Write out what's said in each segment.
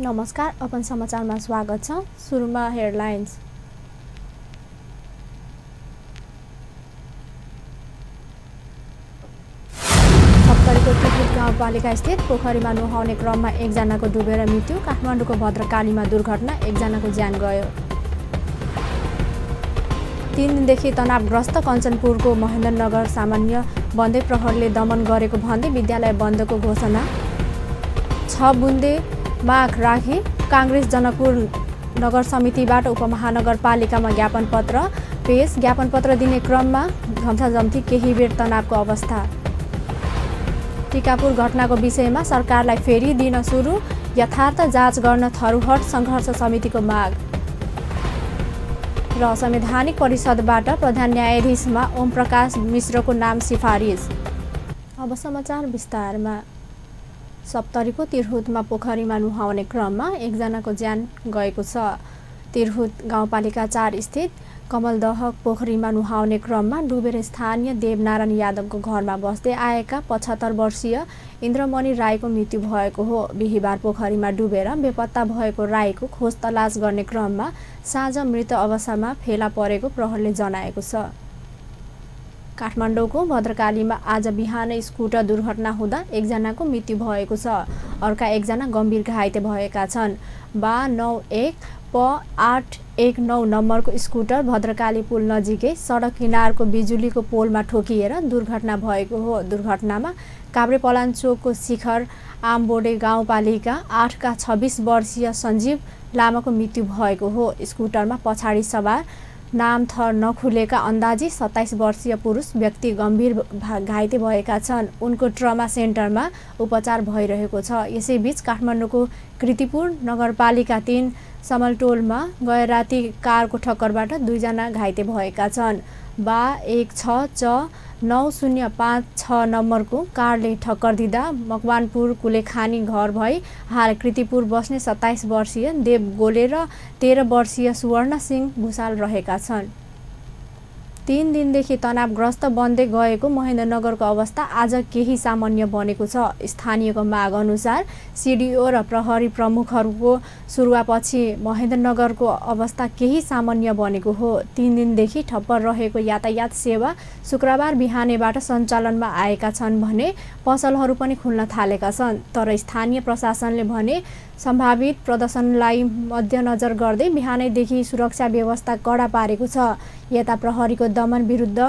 नमस्कार, अपन समाचारमा स्वागत छ। सुरुमा हेडलाइन्स। सप्तरीको तिरहुत गाउँपालिका स्थित पोखरीमा नुहाउने क्रममा एकजनाको डुबेर मृत्यु। काठमाडौँको भद्रकालीमा दुर्घटना, एकजनाको ज्यान गयो। 3 दिनदेखि तनावग्रस्त कञ्चनपुरको महेन्द्रनगर सामान्य बन्दै प्रहरीले दमन गरेको भन्दै विद्यालय बन्दको घोषणा। 6 बुन्दे माग राखी काङ्ग्रेस जनकपुर नगर समितिबाट उपमहानगरपालिकामा ज्ञापन पत्र पेश। ज्ञापन पत्र दिने क्रममा झम्साझम्ती, केही बेर तनावको अवस्था। टिकापुर घटनाको विषयमा सरकारलाई फेरि दिन सुरु, यथार्थ जाँच गर्न थरुहट सङ्घर्ष समितिको माग। र संवैधानिक परिषदबाट प्रधान न्यायाधीशमा ओम प्रकाश मिश्रको नाम सिफारिस। अब समाचार विस्तारमा। सप्तरीको तिरहुतमा पोखरीमा नुहाउने क्रममा एकजनाको ज्यान गएको छ। तिरहुत गाउँपालिका 4 स्थित कमलदह पोखरीमा नुहाउने क्रममा डुबेर स्थानीय देवनारायण यादवको घरमा बस्दै आएका 75 वर्षीय इन्द्रमणि राईको मृत्यु भएको हो। बिहिबार पोखरीमा डुबेर बेपत्ता भएको राईको खोज तलास गर्ने क्रममा साँझ मृत अवस्थामा फेला परेको प्रहरीले जनाएको छ। काठमाडौँको भद्रकालीमा आज बिहानै स्कुटर दुर्घटना हुँदा एकजनाको मृत्यु भएको छ। अर्का एकजना गम्भीर घाइते भएका छन्। 91 प 819 नम्बरको स्कुटर भद्रकाली पुल नजिकै सडक किनारको बिजुलीको पोलमा ठोकिएर दुर्घटना भएको हो। दुर्घटनामा काभ्रेपलाञ्चोकको शिखर आमबोडे गाउँपालिका 8 का 26 वर्षीय सञ्जीव लामाको मृत्यु भएको हो। स्कुटरमा पछाडि सवार नाम थर नखुलेका अन्दाजी 27 वर्षीय पुरुष व्यक्ति गम्भीर घाइते भएका छन्। उनको ट्रमा सेन्टरमा उपचार भइरहेको छ। यसैबीच काठमाडौँको कृतिपुर नगरपालिका 3 समलटोलमा गए राति कारको ठक्करबाट 2 जना घाइते भएका छन्। 16 च 9056 नम्बरको कारले ठक्कर दिँदा मकवानपुर कुलेखानी घर भई हाल कृतिपुर बस्ने 27 वर्षीय देव गोले र 13 वर्षीय सुवर्ण सिंह भुषाल रहेका छन्। 3 दिनदेखि तनावग्रस्त बन्दै गएको महेन्द्रनगरको अवस्था आज केही सामान्य बनेको छ। स्थानीयको माग अनुसार सिडिओ र प्रहरी प्रमुखहरूको सुरुवातपछि महेन्द्रनगरको अवस्था केही सामान्य बनेको हो। 3 दिनदेखि ठप्प रहेको यातायात सेवा शुक्रबार बिहानैबाट सञ्चालनमा आएका छन् भने पसलहरू पनि खुल्न थालेका छन्। तर स्थानीय प्रशासनले भने सम्भावित प्रदर्शनलाई मध्यनजर गर्दै बिहानैदेखि सुरक्षा व्यवस्था कडा पारेको छ। यता प्रहरीको दमन विरुद्ध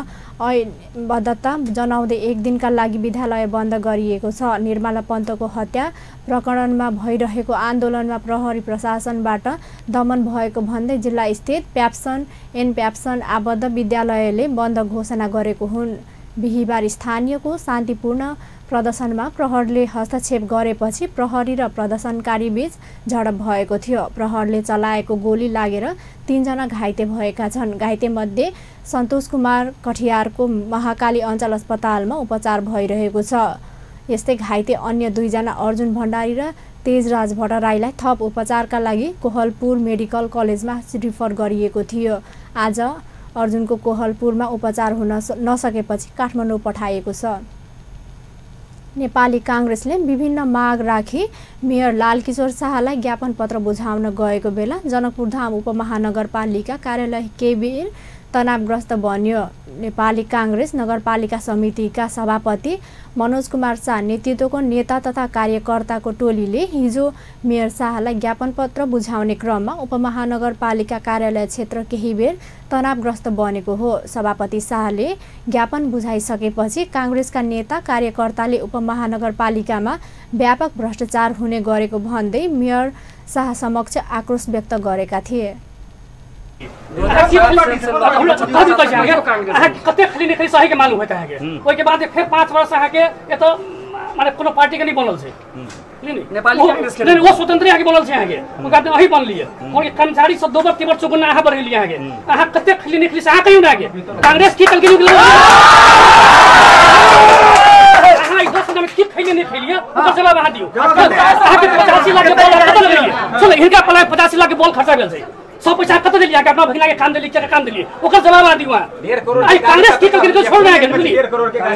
ऐनबद्धता जनाउँदै 1 दिनका लागि विद्यालय बन्द गरिएको छ। निर्मला पन्तको हत्या प्रकरणमा भइरहेको आन्दोलनमा प्रहरी प्रशासनबाट दमन भएको भन्दै जिल्ला स्थित प्याप्सन आबद्ध विद्यालयले बन्द घोषणा गरेको हुन्। बिहिबार स्थानीयको शान्तिपूर्ण प्रदर्शनमा प्रहरीले हस्तक्षेप गरेपछि प्रहरी र प्रदर्शनकारी बीच झडप भएको थियो। प्रहरीले चलाएको गोली लागेर 3 जना घाइते भएका छन्। घाइतेमध्ये सन्तोष कुमार कठियारको महाकाली अञ्चल अस्पतालमा उपचार भइरहेको छ। यस्तै घाइते अन्य 2 जना अर्जुन भण्डारी र तेजराज भट्टराईलाई थप उपचारका लागि कोहलपुर मेडिकल कलेजमा रिफर गरिएको थियो। आज अर्जुनको कोहलपुरमा उपचार हुन नसकेपछि काठमाडौँ पठाइएको छ। नेपाली काङ्ग्रेसले विभिन्न माग राखी मेयर लालकिशोर शाहलाई ज्ञापन पत्र बुझाउन गएको बेला जनकपुरधाम उपमहानगरपालिका कार्यालय केही बेर तनावग्रस्त बन्यो। नेपाली काङ्ग्रेस नगरपालिका समितिका सभापति मनोज कुमार शाह नेतृत्वको नेता तथा कार्यकर्ताको टोलीले हिजो मेयर शाहलाई ज्ञापन पत्र बुझाउने क्रममा उपमहानगरपालिका कार्यालय क्षेत्र केही बेर तनावग्रस्त बनेको हो। सभापति शाहले ज्ञापन बुझाइसकेपछि काङ्ग्रेसका नेता कार्यकर्ताले उपमहानगरपालिकामा व्यापक भ्रष्टाचार हुने गरेको भन्दै मेयर शाह समक्ष आक्रोश व्यक्त गरेका थिए। कते खाली नहीं सही के मालूम होता है ओई के बाद फिर 5 वर्ष आके ये तो माने कोनो पार्टी के नहीं बनल छे नेपाली कांग्रेस के वो स्वतंत्र आके बनल छे आगे ओ बाद वही बन लिए और कर्मचारी सब 2 बार 3 बार चुगुना आहा बढ़ लिए आगे आहा कते खाली नहीं आहा कहियो ना आगे कांग्रेस की तलकी निकल आहा एक दोस्त में की खैले नहीं खैलिए ऊपर जवाब आ दियो आहा के 85 लाख के बॉल खत्म लगी चलो इनका पलाय 85 लाख के बॉल खर्चा भेल छे। सब पैसा कत दिलिया के अपना भगिना के काम दिली के काम दिली ओकर जवाब आ दी वहां 1.5 करोड़ आई कांग्रेस की तलकी छोड़ में आगे 1.5 करोड़ के जवाब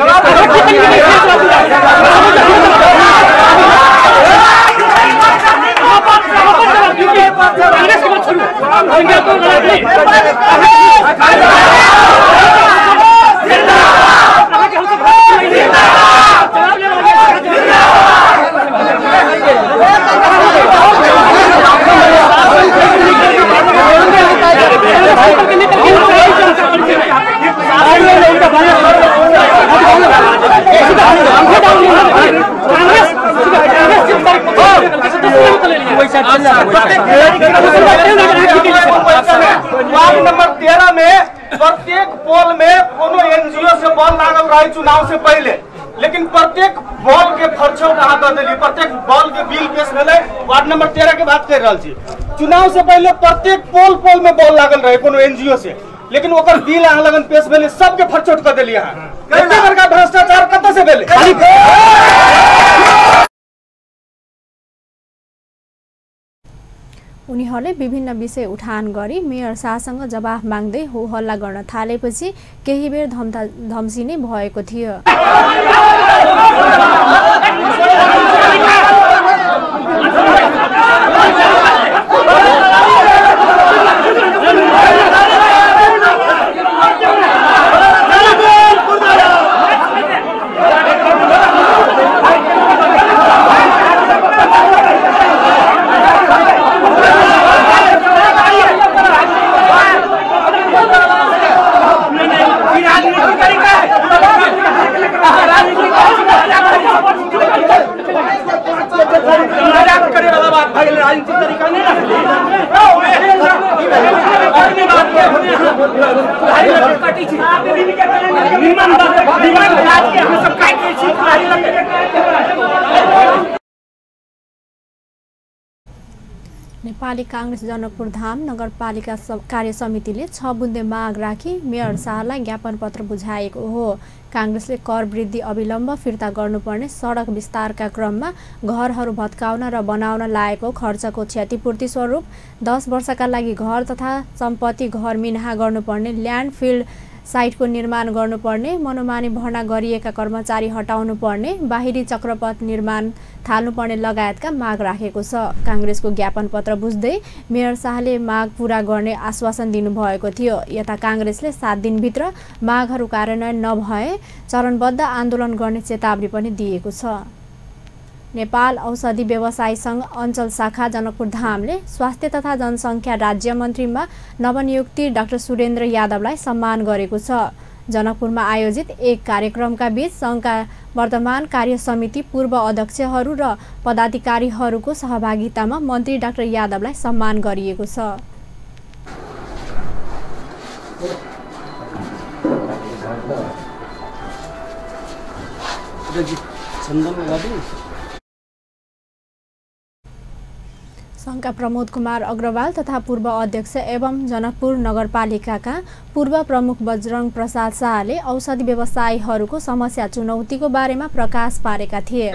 वार्ड नंबर 13 में प्रत्येक पोल में कोनो एनजीओ से बॉल लागल रहे चुनाव से पहले, लेकिन प्रत्येक बॉल के खर्चो कहा कर दिली, प्रत्येक बॉल के बिल पेश भेले। वार्ड नंबर 13 के बात कर रहा छी। चुनाव से पहले प्रत्येक पोल में बॉल लागल रहे कोनो एनजीओ से, लेकिन ओकर बिल अहाँ लगन पेश भेले, सबके फरचोट कर दिली। अहाँ एते बड़का भ्रष्टाचार कतऽ से भेले? उनीहरूले विभिन्न विषय उठान गरी मेयर शाहसँग जवाफ माग्दै हो हल्ला गर्न थालेपछि केही बेर धम्सिने भएको थियो। नेपाली कांग्रेस जनकपुर धाम नगरपालिका कार्य समितिले 6 बुँदे माग राखी मेयर शाहलाई ज्ञापन पत्र बुझाएको हो। कांग्रेसले कर वृद्धि अविलम्ब फिर्ता गर्नुपर्ने, सडक विस्तारका क्रममा घरहरू भत्काउन र बनाउन लागेको खर्चको क्षतिपूर्ति स्वरूप 10 वर्षका लागि घर तथा सम्पत्ति घर मिनाहा गर्नुपर्ने, ल्यान्डफिल्ड साइटको निर्माण गर्नुपर्ने, मनोमानी भर्ना गरिएका कर्मचारी हटाउनु पर्ने, बाहिरी चक्रपथ निर्माण थाल्नुपर्ने लगायतका माग राखेको छ। कांग्रेसको ज्ञापन पत्र बुझ्दै मेयर शाहले माग पूरा गर्ने आश्वासन दिनुभएको थियो। यता कांग्रेसले 7 दिनभित्र मागहरू कार्यान्वयन नभए चरणबद्ध आन्दोलन गर्ने चेतावनी पनि दिएको छ। नेपाल औषधि व्यवसायी संघ अञ्चल शाखा जनकपुर धामले स्वास्थ्य तथा जनसङ्ख्या राज्य मन्त्रीमा नवनियुक्ति डाक्टर सुरेन्द्र यादवलाई सम्मान गरेको छ। जनकपुरमा आयोजित एक कार्यक्रमका बीच संघका वर्तमान कार्य समिति पूर्व अध्यक्षहरू र पदाधिकारीहरूको सहभागितामा मन्त्री डाक्टर यादवलाई सम्मान गरिएको छ। संघका प्रमोद कुमार अग्रवाल तथा पूर्व अध्यक्ष एवं जनकपुर नगरपालिकाका पूर्व प्रमुख बजरंग प्रसाद शाहले औषधि व्यवसायीहरूको समस्या चुनौतीको बारेमा प्रकाश पारेका थिए।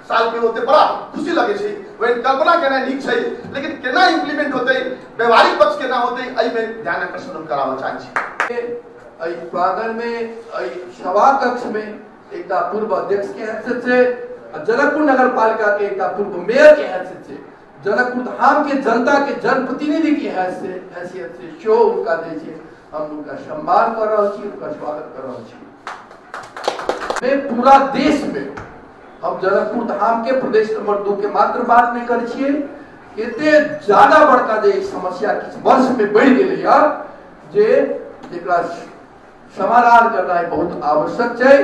साल के होते बड़ा खुशी लगे छे, वही कल्पना करना निक छे, लेकिन केना इम्प्लीमेंट होते व्यवहारिक पक्ष केना होते एहि में ध्यान आकर्षण करावा चाहै छी। एहि प्रांगण में सभा कक्ष में एकटा पूर्व अध्यक्ष के हैसियत से, जनकपुर नगर पालिका के एकटा पूर्व मेयर के हैसियत से, जनकपुर धाम के जनता के जनप्रतिनिधि की हैसियत से शो उनका दे छे, हम उनका सम्मान कर रहल छी, उनका स्वागत कर रहल छी। मैं पूरा देश में हम जनकपुर धाम के प्रदेश नंबर 2 के मात्र बात नहीं कर छिए, एते ज्यादा बड़का जे समस्या किछ वर्ष में बढ़ गेलै या जे जेकरा समाधान करना बहुत आवश्यक है।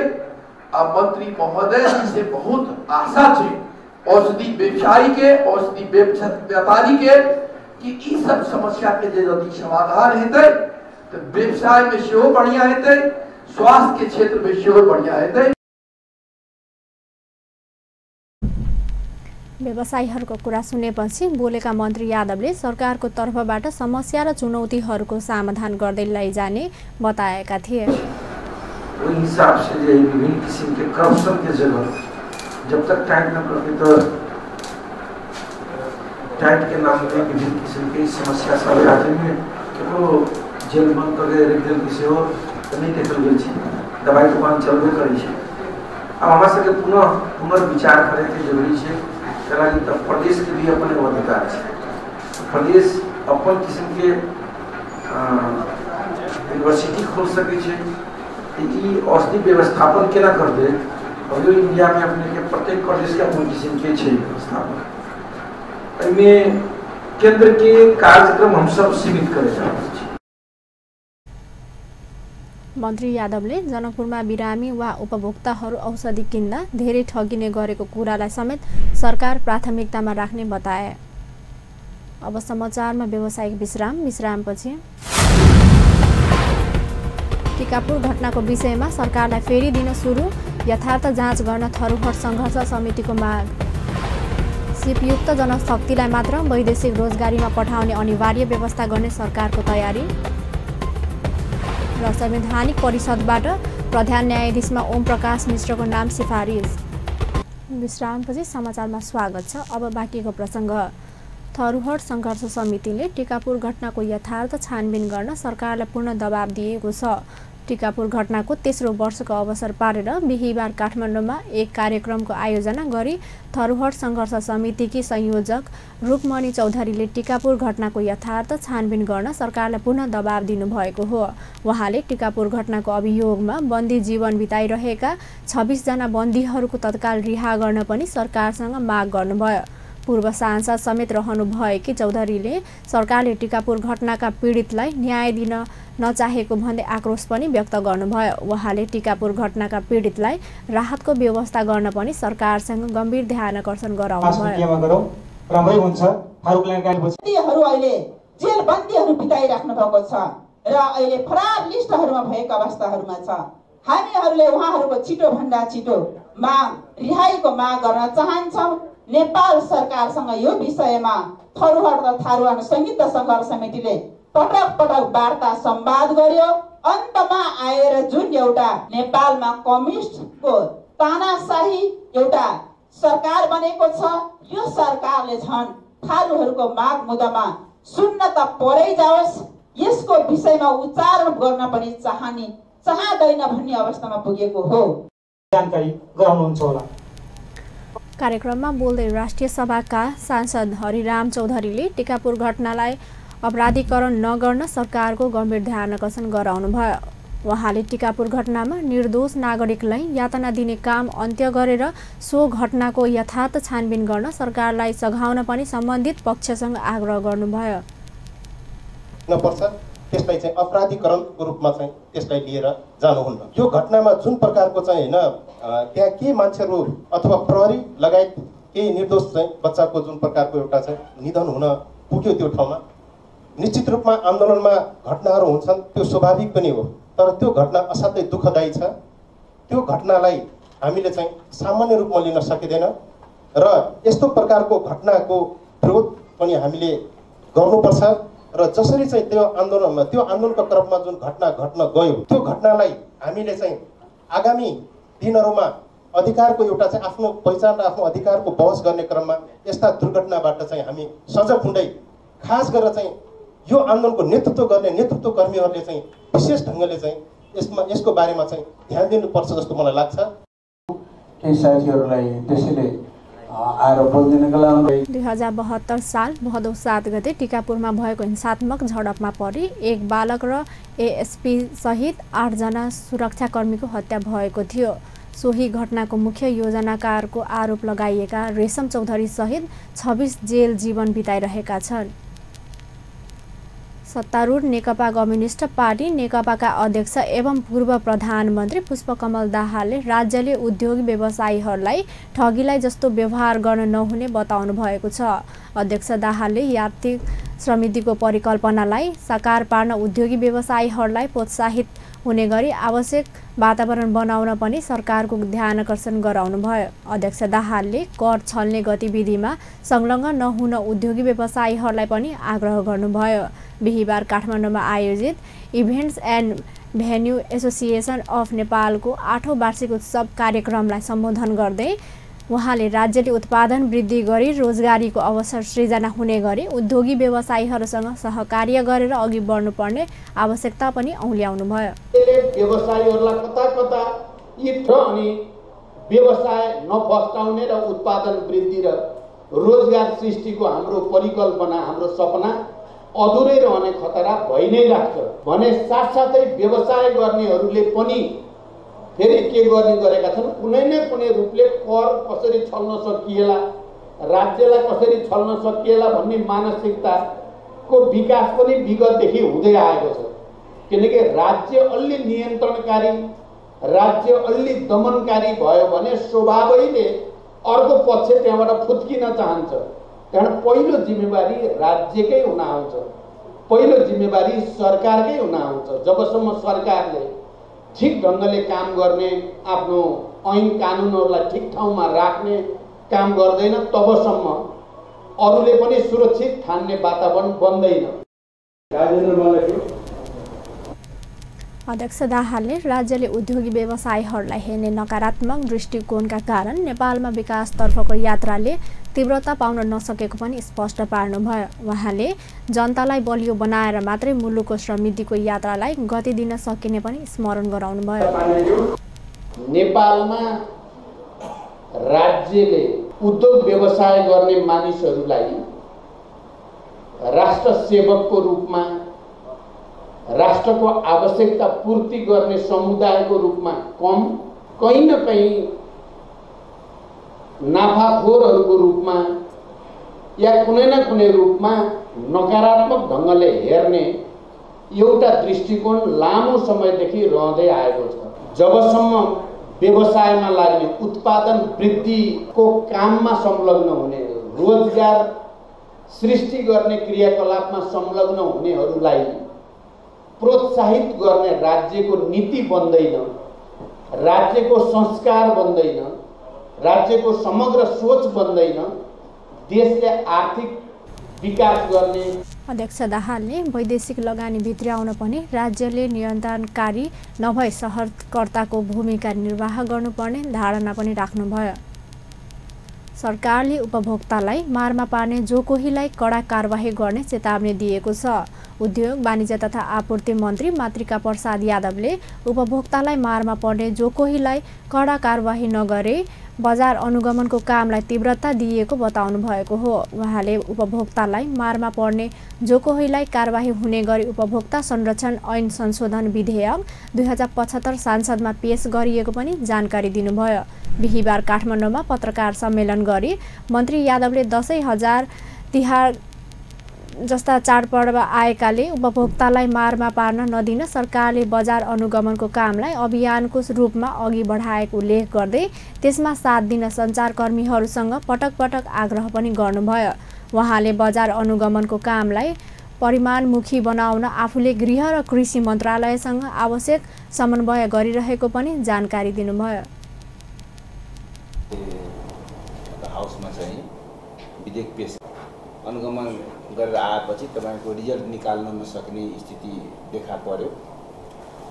आ मंत्री महोदय से बहुत आशा है औषधि व्यवसायी के, औषधि व्यापारी के, कि ई सब समस्या के यदि समाधान हेतै तो व्यवसाय में सेहो बढ़िया हेतै, स्वास्थ्य के क्षेत्र में सेहो बढ़िया हेतै। व्यवसायीहरूको कुरा सुनेपछि बोलेका मन्त्री यादवले सरकारको तर्फबाट समस्या र चुनौतीहरूको समाधान गर्दै लैजाने बताएका थिए। उस हिसाब से विभिन्न किस्म के करप्शन के जगह जब तक टाइट न करके तो टाइट के नाम पे विभिन्न किस्म की समस्या सब राज्य में केकरो जेल बंद करके रेख देल किसी और नहीं देखल गेल छै, दवाई दुकान चलबे करै छै, अब हमारे सबके पुनर्विचार करे के जरूरी है। कला तब प्रदेश के भी अपन अधिकार है। प्रदेश अपन किस्म के यूनिवर्सिटी खोल सके छे। ई औषधि व्यवस्थापन केना कर दे। अभी इंडिया में अपने के प्रत्येक प्रदेश के अपन किस्म के छे व्यवस्थापन। में केंद्र के कार्यक्रम हम सब सीमित करे जाते हैं। मन्त्री यादवले जनकपुरमा बिरामी वा उपभोक्ताहरू औषधि किन्दा धेरै ठगिने गरेको कुरालाई समेत सरकार प्राथमिकतामा राख्ने बताए। अब समाचारमा व्यावसायिक विश्रामपछि टिकापुर घटनाको विषयमा सरकारलाई फेरि दिन सुरु, यथार्थ जाँच गर्न थरुहट सङ्घर्ष समितिको माग। सिपयुक्त जनशक्तिलाई मात्र वैदेशिक रोजगारीमा पठाउने अनिवार्य व्यवस्था गर्ने सरकारको तयारी र संवैधानिक परिषदबाट प्रधान न्यायाधीशमा ओम प्रकाश मिश्रको नाम सिफारिस। विश्रामपछि समाचारमा स्वागत छ। अब बाँकीको प्रसङ्ग। थरुहट सङ्घर्ष समितिले टिकापुर घटनाको यथार्थ छानबिन गर्न सरकारलाई पूर्ण दबाब दिएको छ। टिकापुर घटनाको तेस्रो वर्षको अवसर पारेर बिहिबार काठमाडौँमा एक कार्यक्रमको आयोजना गरी थरुहट सङ्घर्ष समितिकी संयोजक रूपमणि चौधरीले टिकापुर घटनाको यथार्थ छानबिन गर्न सरकारलाई पुनः दबाब दिनुभएको हो। उहाँले टिकापुर घटनाको अभियोगमा बन्दी जीवन बिताइरहेका 26 जना बन्दीहरूको तत्काल रिहा गर्न पनि सरकारसँग माग गर्नुभयो। पूर्व सांसद समेत रहनुभएकी चौधरीले सरकारले टिकापुर घटनाका पीडितलाई न्याय दिन नचाहेको भन्दै आक्रोश पनि व्यक्त गर्नुभयो। उहाँले टिकापुर घटनाका पीडितलाई राहतको व्यवस्था गर्न पनि सरकारसँग गम्भीर ध्यानकर्षण गराउनुभयो। राम्रै हुन्छ। फारुकलाइनहरू अहिले जेल बन्दीहरू बिताइराख्नु भएको छ र अहिले फरार लिस्टहरूमा भएका अवस्थाहरूमा छ। हामीहरूले उहाँहरूको छिटो भन्दा छिटो रिहाईको माग गर्न चाहन्छौँ। नेपाल सरकारसँग यो विषयमा थरुहट र थारुहट संयुक्त सङ्घर्ष समितिले पटक पटक वार्ता संवाद गर्यो। अन्तमा आएर जुन एउटा नेपालमा कम्युनिस्टको तानाशाही एउटा सरकार बनेको छ, यो सरकारले झन् थारूहरूको माग मुद्दामा सुन्न त परै जाओस्, यसको विषयमा उच्चारण गर्न पनि चाहदैन भन्ने अवस्थामा पुगेको हो। जानकारी गराउनुहुन्छ होला। कार्यक्रममा बोल्दै राष्ट्रिय सभाका सांसद हरिराम चौधरीले टिकापुर घटनालाई अपराधीकरण नगर्न सरकारको गम्भीर ध्यानकर्षण गराउनुभयो। उहाँले टिकापुर घटनामा निर्दोष नागरिकलाई यातना दिने काम अन्त्य गरेर सो घटनाको यथार्थ छानबिन गर्न सरकारलाई सघाउन पनि सम्बन्धित पक्षसँग आग्रह गर्नुभयो। त्यसलाई चाहिँ अपराधीकरणको रूपमा चाहिँ त्यसलाई लिएर जानुहुन्न। यो घटनामा जुन प्रकारको चाहिँ हैन त्यहाँ के मान्छेहरू अथवा प्रहरी लगायत केही निर्दोष चाहिँ बच्चाको जुन प्रकारको एउटा चाहिँ निधन हुन पुग्यो त्यो ठाउँमा, निश्चित रूपमा आन्दोलनमा घटनाहरू हुन्छन्, त्यो स्वाभाविक पनि हो। तर त्यो घटना असाध्यै दुःखदायी छ। त्यो घटनालाई हामीले चाहिँ सामान्य रूपमा लिन सकिँदैन र यस्तो प्रकारको घटनाको विरोध पनि हामीले गर्नुपर्छ र जसरी चाहिँ त्यो आन्दोलनको क्रममा जुन घटना घट्न गयो त्यो घटनालाई हामीले चाहिँ आगामी दिनहरूमा अधिकारको एउटा चाहिँ आफ्नो पहिचान र आफ्नो अधिकारको बहस गर्ने क्रममा यस्ता दुर्घटनाबाट चाहिँ हामी सजग हुँदै खास गरेर चाहिँ यो आन्दोलनको नेतृत्व गर्ने नेतृत्व कर्मीहरूले चाहिँ विशेष ढङ्गले चाहिँ यसको बारेमा चाहिँ ध्यान दिनुपर्छ जस्तो मलाई लाग्छ। केही साथीहरूलाई त्यसैले आएर बोल्दिनको लागि 2072 साल भदौ 7 गते टिकापुरमा भएको हिंसात्मक झडपमा परि एक बालक र एएसपी सहित 8 जना सुरक्षाकर्मीको हत्या भएको थियो। सोही घटनाको मुख्य योजनाकारको आरोप लगाइएका रेशम चौधरी सहित 26 जेल जीवन बिताइरहेका छन्। सत्तारूढ नेकपा कम्युनिस्ट पार्टी नेकपाका अध्यक्ष एवं पूर्व प्रधानमन्त्री पुष्पकमल दाहालले राज्यले उद्योग व्यवसायीहरूलाई ठगीलाई जस्तो व्यवहार गर्न नहुने बताउनु भएको छ। अध्यक्ष दाहालले यात्री समितिको परिकल्पनालाई साकार पार्न उद्योगी व्यवसायीहरूलाई प्रोत्साहित हुने गरी आवश्यक वातावरण बनाउन पनि सरकारको ध्यानकर्षण गराउनुभयो। अध्यक्ष दाहालले कर छल्ने गतिविधिमा संलग्न नहुन उद्योगी व्यवसायीहरूलाई पनि आग्रह गर्नुभयो। बिहिबार काठमाडौँमा आयोजित events and venue association of नेपालको 8औं वार्षिक उत्सव कार्यक्रमलाई सम्बोधन गर्दै उहाँले राज्यले उत्पादन वृद्धि गरी रोजगारीको अवसर सृजना हुने गरी उद्योगी व्यवसायीहरूसँग सहकार्य गरेर अघि बढ्नुपर्ने आवश्यकता पनि औल्याउनुभयो। व्यवसायीहरूलाई कता कता इट अनि व्यवसाय नफस्टाउने र उत्पादन वृद्धि र रोजगार सृष्टिको हाम्रो परिकल्पना, हाम्रो सपना अधुरै रहने खतरा भइ नै राख्छ भने साथसाथै व्यवसाय गर्नेहरूले पनि फेरि के गर्ने गरेका छन्, कुनै न कुनै रूपले कर कसरी छल्न सकिएला, राज्यलाई कसरी छल्न सकिएला भन्ने मानसिकताको विकास पनि विगतदेखि हुँदै आएको छ। किनकि राज्य अलि नियन्त्रणकारी, राज्य अलि दमनकारी भयो भने स्वभावैले अर्को पक्ष त्यहाँबाट फुत्किन चाहन्छ। कारण पहिलो जिम्मेवारी राज्यकै हुन आउँछ, पहिलो जिम्मेवारी सरकारकै हुन आउँछ। जबसम्म सरकारले ठिक ढङ्गले काम गर्ने, आफ्नो ऐन कानुनहरूलाई ठिक ठाउँमा राख्ने काम गर्दैन, तबसम्म अरूले पनि सुरक्षित ठान्ने वातावरण बन्दैन। अध्यक्ष दाहालले राज्यले उद्योगी व्यवसायीहरूलाई हेर्ने नकारात्मक दृष्टिकोणका कारण नेपालमा विकासतर्फको यात्राले तीव्रता पाउन नसकेको पनि स्पष्ट पार्नुभयो। उहाँले जनतालाई बलियो बनाएर मात्रै मुलुकको समृद्धिको यात्रालाई गति दिन सकिने पनि स्मरण गराउनुभयो। नेपालमा राज्यले उद्योग व्यवसाय गर्ने मानिसहरूलाई राष्ट्र सेवकको रूपमा, राष्ट्रको आवश्यकता पूर्ति गर्ने समुदायको रूपमा कम, कहीँ न कहीँ नाफाखोरहरूको रूपमा या कुनै न कुनै रूपमा नकारात्मक ढङ्गले हेर्ने एउटा दृष्टिकोण लामो समयदेखि रहँदै आएको छ। जबसम्म व्यवसायमा लाग्ने, उत्पादन वृद्धिको काममा संलग्न हुने, रोजगार सृष्टि गर्ने क्रियाकलापमा संलग्न हुनेहरूलाई प्रोत्साहित गर्ने राज्यको नीति बन्दैन, राज्यको संस्कार बन्दैन, राज्यको समग्र सोच बन्दैन, देशले आर्थिक विकास गर्ने। अध्यक्ष दाहालले वैदेशिक लगानी भित्र्याउन पनि राज्यले नियन्त्रणकारी नभई सहरकर्ताको भूमिका निर्वाह गर्नुपर्ने धारणा पनि राख्नुभयो। सरकारले उपभोक्तालाई मारमा पार्ने जो कोहीलाई कडा कारबाही गर्ने चेतावनी दिएको छ। उद्योग, वाणिज्य तथा आपूर्ति मन्त्री मातृका प्रसाद यादवले उपभोक्तालाई मारमा पर्ने जो कोहीलाई कडा कारबाही नगरे बजार अनुगमनको कामलाई तीव्रता दिएको बताउनु भएको हो। उहाँले उपभोक्तालाई मारमा पर्ने जो कोहीलाई कारबाही हुने गरी उपभोक्ता संरक्षण ऐन संशोधन विधेयक 2075 संसदमा पेश गरिएको पनि जानकारी दिनुभयो। बिहिबार काठमाडौँमा पत्रकार सम्मेलन गरी मन्त्री यादवले दशैं, हजार, तिहार जस्ता चाडपर्व आएकाले उपभोक्तालाई मारमा पार्न नदिन सरकारले बजार अनुगमनको कामलाई अभियानको रूपमा अघि बढाएको उल्लेख गर्दै त्यसमा साथ दिन सञ्चारकर्मीहरूसँग पटक पटक आग्रह पनि गर्नुभयो। उहाँले बजार अनुगमनको कामलाई परिमाणमुखी बनाउन आफूले गृह र कृषि मन्त्रालयसँग आवश्यक समन्वय गरिरहेको पनि जानकारी दिनुभयो। हाउसमा चाहिँ विधेयक पेश अनुगमन गरेर आएपछि तपाईको रिजल्ट निकाल्न नसक्ने स्थिति देखा पर्यो।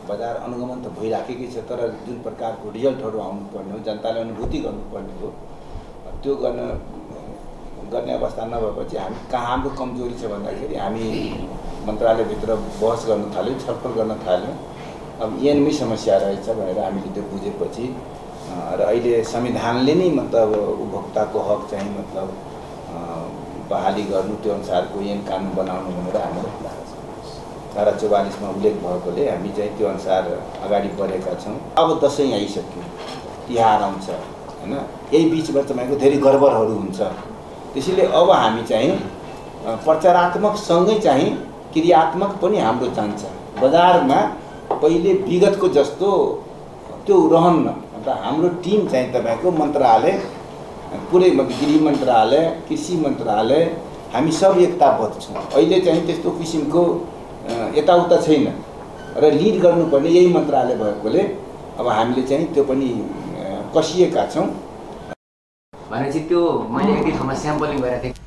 बजार अनुगमन त भइराखेकै छ, तर जुन प्रकारको रिजल्टहरू आउनुपर्ने हो, जनताले अनुभूति गर्नुपर्ने हो, त्यो गर्ने अवस्था नभएपछि हाम्रो कमजोरी छ भन्दाखेरि हामी मन्त्रालयभित्र बहस गर्न थाल्यौँ, छलफल गर्न थाल्यौँ। अब ऐनमै समस्या रहेछ भनेर हामीले त्यो बुझेपछि र अहिले संविधानले नै मतलब उपभोक्ताको हक चाहिँ मतलब बहाली गर्नु, त्यो अनुसारको ऐन कानुन बनाउनु भनेर हाम्रो धारा 44मा उल्लेख भएकोले हामी चाहिँ त्यो अनुसार अगाडि बढेका छौँ। अब दसैँ आइसक्यो, तिहार आउँछ हैन, यही बिचमा तपाईँको धेरै गडबडहरू हुन्छ। त्यसैले अब हामी चाहिँ प्रचारात्मक सँगै चाहिँ क्रियात्मक पनि हाम्रो जान्छ। बजारमा पहिले विगतको जस्तो त्यो रहन्न। अन्त हाम्रो टिम चाहिँ तपाईँको मन्त्रालय, पुरै गृह मन्त्रालय, कृषि मन्त्रालय, हामी सब एकताबद्ध छौँ। अहिले चाहिँ त्यस्तो किसिमको यताउता छैन र लिड गर्नुपर्ने यही मन्त्रालय भएकोले अब हामीले चाहिँ त्यो पनि कसिएका छौँ। भनेपछि त्यो मैले एक ठाउँमा स्याम्पलिङ गरेको थिएँ।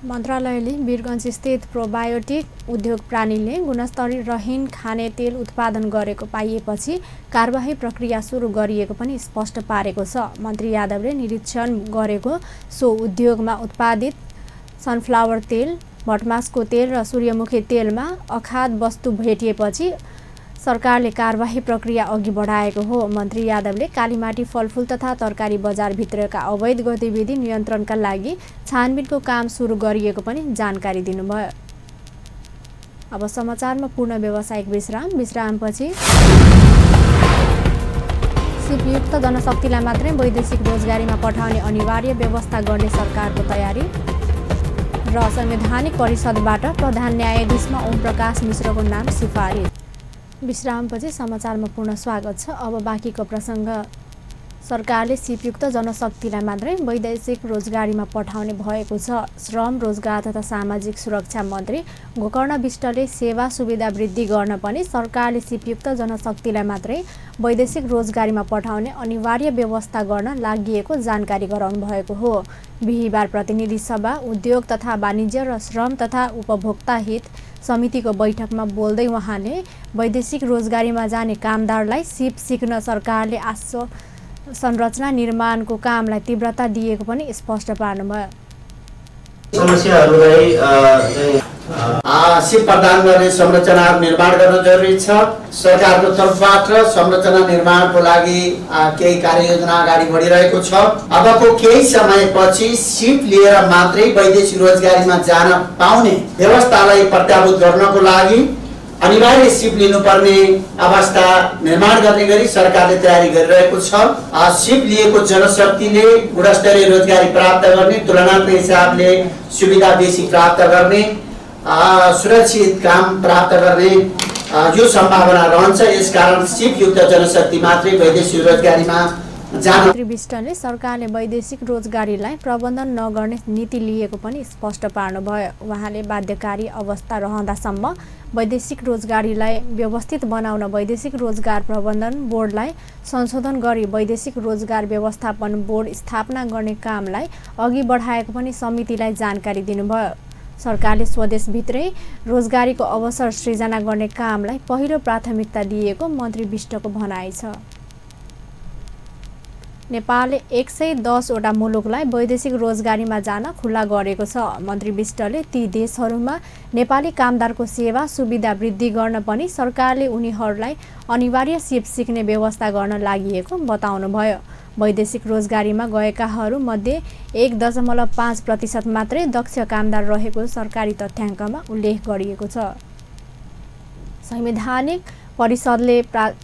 मन्त्रालयले वीरगञ्ज स्थित प्रोबायोटिक उद्योग प्राणीले गुणस्तरीय रहिन खाने तेल उत्पादन गरेको पाइएपछि कारबाही प्रक्रिया सुरु गरिएको पनि स्पष्ट पारेको छ। मन्त्री यादवले निरीक्षण गरेको सो उद्योगमा उत्पादित सनफ्लावर तेल, भटमासको तेल र सूर्यमुखी तेलमा अखाद्य वस्तु भेटिएपछि सरकारले कारबाही प्रक्रिया अघि बढाएको हो। मन्त्री यादवले कालीमाटी फलफुल तथा तरकारी बजारभित्रका अवैध गतिविधि नियन्त्रणका लागि छानबिनको काम सुरु गरिएको पनि जानकारी दिनुभयो। अब समाचारमा पूर्ण व्यावसायिक विश्रामपछि सिपयुक्त जनशक्तिलाई मात्रै वैदेशिक रोजगारीमा पठाउने अनिवार्य व्यवस्था गर्ने सरकारको तयारी र संवैधानिक परिषदबाट प्रधान न्यायाधीशमा ओम प्रकाश मिश्रको नाम सिफारिस। विश्रामपछि समाचारमा पूर्ण स्वागत छ। अब बाँकीको प्रसङ्ग। सरकारले सिपयुक्त जनशक्तिलाई मात्रै वैदेशिक रोजगारीमा पठाउने भएको छ। श्रम रोजगार तथा सामाजिक सुरक्षा मन्त्री गोकर्ण विष्टले सेवा सुविधा वृद्धि गर्न पनि सरकारले सिपयुक्त जनशक्तिलाई मात्रै वैदेशिक रोजगारीमा पठाउने अनिवार्य व्यवस्था गर्न लागि जानकारी गराउनु भएको हो। बिहिबार प्रतिनिधि सभा उद्योग तथा वाणिज्य र श्रम तथा उपभोक्ता हित समितिको बैठकमा बोल्दै उहाँले वैदेशिक रोजगारीमा जाने कामदारलाई सिप सिक्न सरकारले संरचना निर्माणको कामलाई तीव्रता दिएको पनि स्पष्ट पार्नुभयो। समस्याहरूलाई सिप प्रदान गर्ने संरचना निर्माण गर्न जरुरी छ। सरकारको तर्फबाट संरचना निर्माणको लागि केही कार्ययोजना अगाडि बढिरहेको छ। अबको केही समयपछि सिप लिएर मात्रै वैदेशिक रोजगारीमा जान पाउने व्यवस्थालाई प्रत्याभूत गर्नको लागि अनिवार्य सिप लिनुपर्ने अवस्था निर्माण गर्ने गरी सरकारले तयारी गरिरहेको छ। सिप लिएको जनशक्तिले गुणस्तरीय रोजगारी प्राप्त गर्ने, तुलनात्मक हिसाबले सुविधा बेसी प्राप्त गर्ने, सुरक्षित काम प्राप्त गर्ने यो सम्भावना रहन्छ। यसकारण सिपयुक्त जनशक्ति मात्रै वैदेशिक रोजगारीमा जान। मन्त्री विष्टले सरकारले वैदेशिक रोजगारीलाई प्रबन्धन नगर्ने नीति लिएको पनि स्पष्ट पार्नुभयो। उहाँले बाध्यकारी अवस्था रहँदासम्म वैदेशिक रोजगारीलाई व्यवस्थित बनाउन वैदेशिक रोजगार प्रबन्धन बोर्डलाई संशोधन गरी वैदेशिक रोजगार व्यवस्थापन बोर्ड स्थापना गर्ने कामलाई अघि बढाएको पनि समितिलाई जानकारी दिनुभयो। सरकारले स्वदेशभित्रै रोजगारीको अवसर सृजना गर्ने कामलाई पहिलो प्राथमिकता दिएको मन्त्री विष्टको भनाइ छ। नेपालले 110 वटा मुलुकलाई वैदेशिक रोजगारीमा जान खुला गरेको छ। मन्त्री विष्टले ती देशहरूमा नेपाली कामदारको सेवा सुविधा वृद्धि गर्न पनि सरकारले उनीहरूलाई अनिवार्य सिप सिक्ने व्यवस्था गर्न लागि बताउनुभयो। वैदेशिक रोजगारीमा गएकाहरू मध्ये 1.5% मात्रै दक्ष कामदार रहेको सरकारी तथ्याङ्कमा उल्लेख गरिएको छ। संवैधानिक परिषदले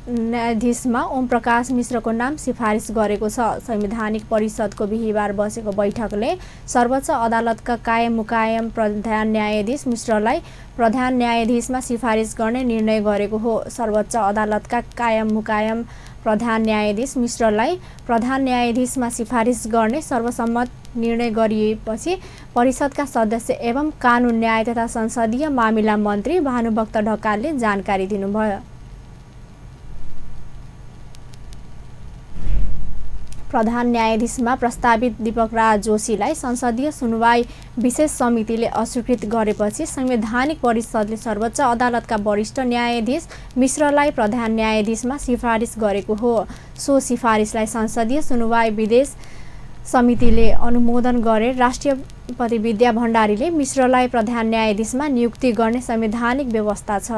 न्यायाधीशमा ओम प्रकाश मिश्रको नाम सिफारिस गरेको छ। संवैधानिक परिषदको बिहिबार बसेको बैठकले सर्वोच्च अदालतका कायम मुकायम प्रधान न्यायाधीश मिश्रलाई प्रधान न्यायाधीशमा सिफारिस गर्ने निर्णय गरेको हो। सर्वोच्च अदालतका कायम मुकायम प्रधान न्यायाधीश मिश्रलाई प्रधान न्यायाधीशमा सिफारिस गर्ने सर्वसम्मत निर्णय गरिएपछि परिषदका सदस्य एवं कानुन न्याय तथा संसदीय मामिला मन्त्री भानुभक्त ढकालले जानकारी दिनुभयो। प्रधान न्यायाधीशमा प्रस्तावित दीपक राज जोशीलाई संसदीय सुनवाई विशेष समितिले अस्वीकृत गरेपछि संवैधानिक परिषदले सर्वोच्च अदालतका वरिष्ठ न्यायाधीश मिश्रलाई प्रधान न्यायाधीशमा सिफारिस गरेको हो। सो सिफारिसलाई संसदीय सुनवाई विशेष समितिले अनुमोदन गरे। राष्ट्रपति विद्या भण्डारीले मिश्रलाई प्रधान न्यायाधीशमा नियुक्ति गर्ने संवैधानिक व्यवस्था छ।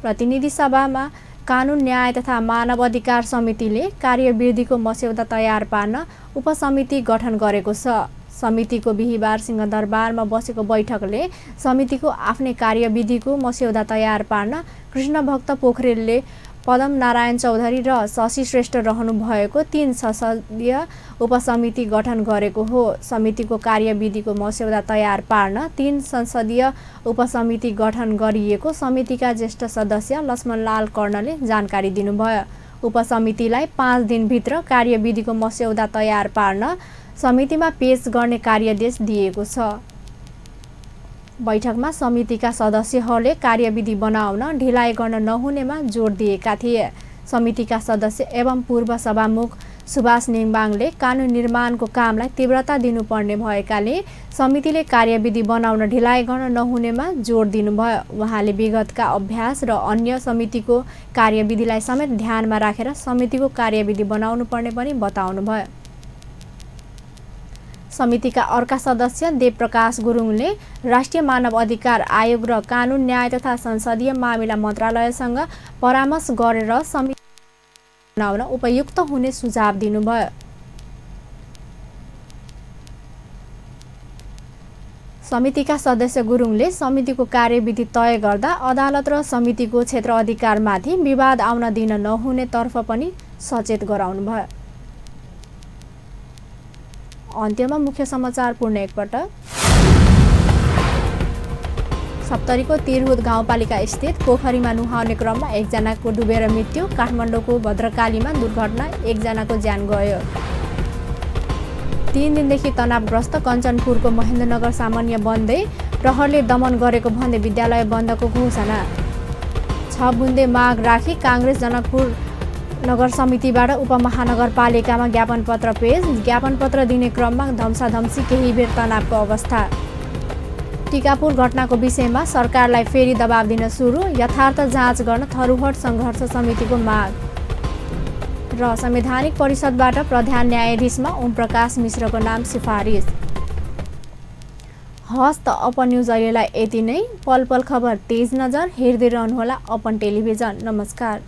प्रतिनिधि सभामा कानुन न्याय तथा मानव अधिकार समितिले कार्यविधिको मस्यौदा तयार पार्न उपसमिति गठन गरेको छ। समितिको बिहिबार सिंहदरबारमा बसेको बैठकले समितिको आफ्नै कार्यविधिको मस्यौदा तयार पार्न कृष्णभक्त पोखरेलले पदम नारायण चौधरी र शशि श्रेष्ठ रहनु भएको 3 सदस्यीय उपसमिति गठन गरेको हो। समितिको कार्यविधिको मस्यौदा तयार पार्न 3 संसदीय उपसमिति गठन गरिएको समितिका ज्येष्ठ सदस्य लक्ष्मणलाल कर्णले जानकारी दिनुभयो। उपसमितिलाई 5 दिनभित्र कार्यविधिको मस्यौदा तयार पार्न समितिमा पेश गर्ने कार्यादेश दिएको छ। बैठकमा समितिका सदस्यहरूले कार्यविधि बनाउन ढिलाइ गर्न नहुनेमा जोड दिएका थिए। समितिका सदस्य एवं पूर्व सभामुख सुभाष नेङबाङले कानुन निर्माणको कामलाई तीव्रता दिनुपर्ने भएकाले समितिले कार्यविधि बनाउन ढिलाइ गर्न नहुनेमा जोड दिनुभयो। उहाँले विगतका अभ्यास र अन्य समितिको कार्यविधिलाई समेत ध्यानमा राखेर समितिको कार्यविधि बनाउनु पर्ने पनि बताउनुभयो। समितिका अर्का सदस्य देवप्रकाश गुरुङले राष्ट्रिय मानव अधिकार आयोग र कानुन न्याय तथा संसदीय मामिला मन्त्रालयसँग परामर्श गरेर समिति बनाउन उपयुक्त हुने सुझाव दिनुभयो। समितिका सदस्य गुरुङले समितिको कार्यविधि तय गर्दा अदालत र समितिको क्षेत्र अधिकारमाथि विवाद आउन दिन नहुने तर्फ पनि सचेत गराउनुभयो। अन्त्यमा मुख्य समाचार पूर्ण एकपटक। सप्तरीको तिरहुत गाउँपालिका स्थित पोखरीमा नुहाउने क्रममा एकजनाको डुबेर मृत्यु। काठमाडौँको भद्रकालीमा दुर्घटना, एकजनाको ज्यान गयो। 3 दिनदेखि तनावग्रस्त कञ्चनपुरको महेन्द्रनगर सामान्य बन्दै प्रहरले दमन गरेको भन्दै विद्यालय बन्दको घोषणा। 6 बुन्दे माग राखी काङ्ग्रेस जनकपुर नगर समितिबाट उपमहानगरपालिकामा ज्ञापन पत्र पेश। ज्ञापन पत्र दिने क्रममा धम्साधम्सी, केही बेर तनावको अवस्था। टिकापुर घटनाको विषयमा सरकारलाई फेरि दबाब दिन सुरु। यथार्थ जाँच गर्न थरुहट सङ्घर्ष समितिको माग। र संवैधानिक परिषदबाट प्रधान न्यायाधीशमा ओम प्रकाश मिश्रको नाम सिफारिस। हस् त अपन न्युज अहिलेलाई यति नै। पल पल खबर तेज नजर हेर्दै रहनुहोला अपन टेलिभिजन। नमस्कार।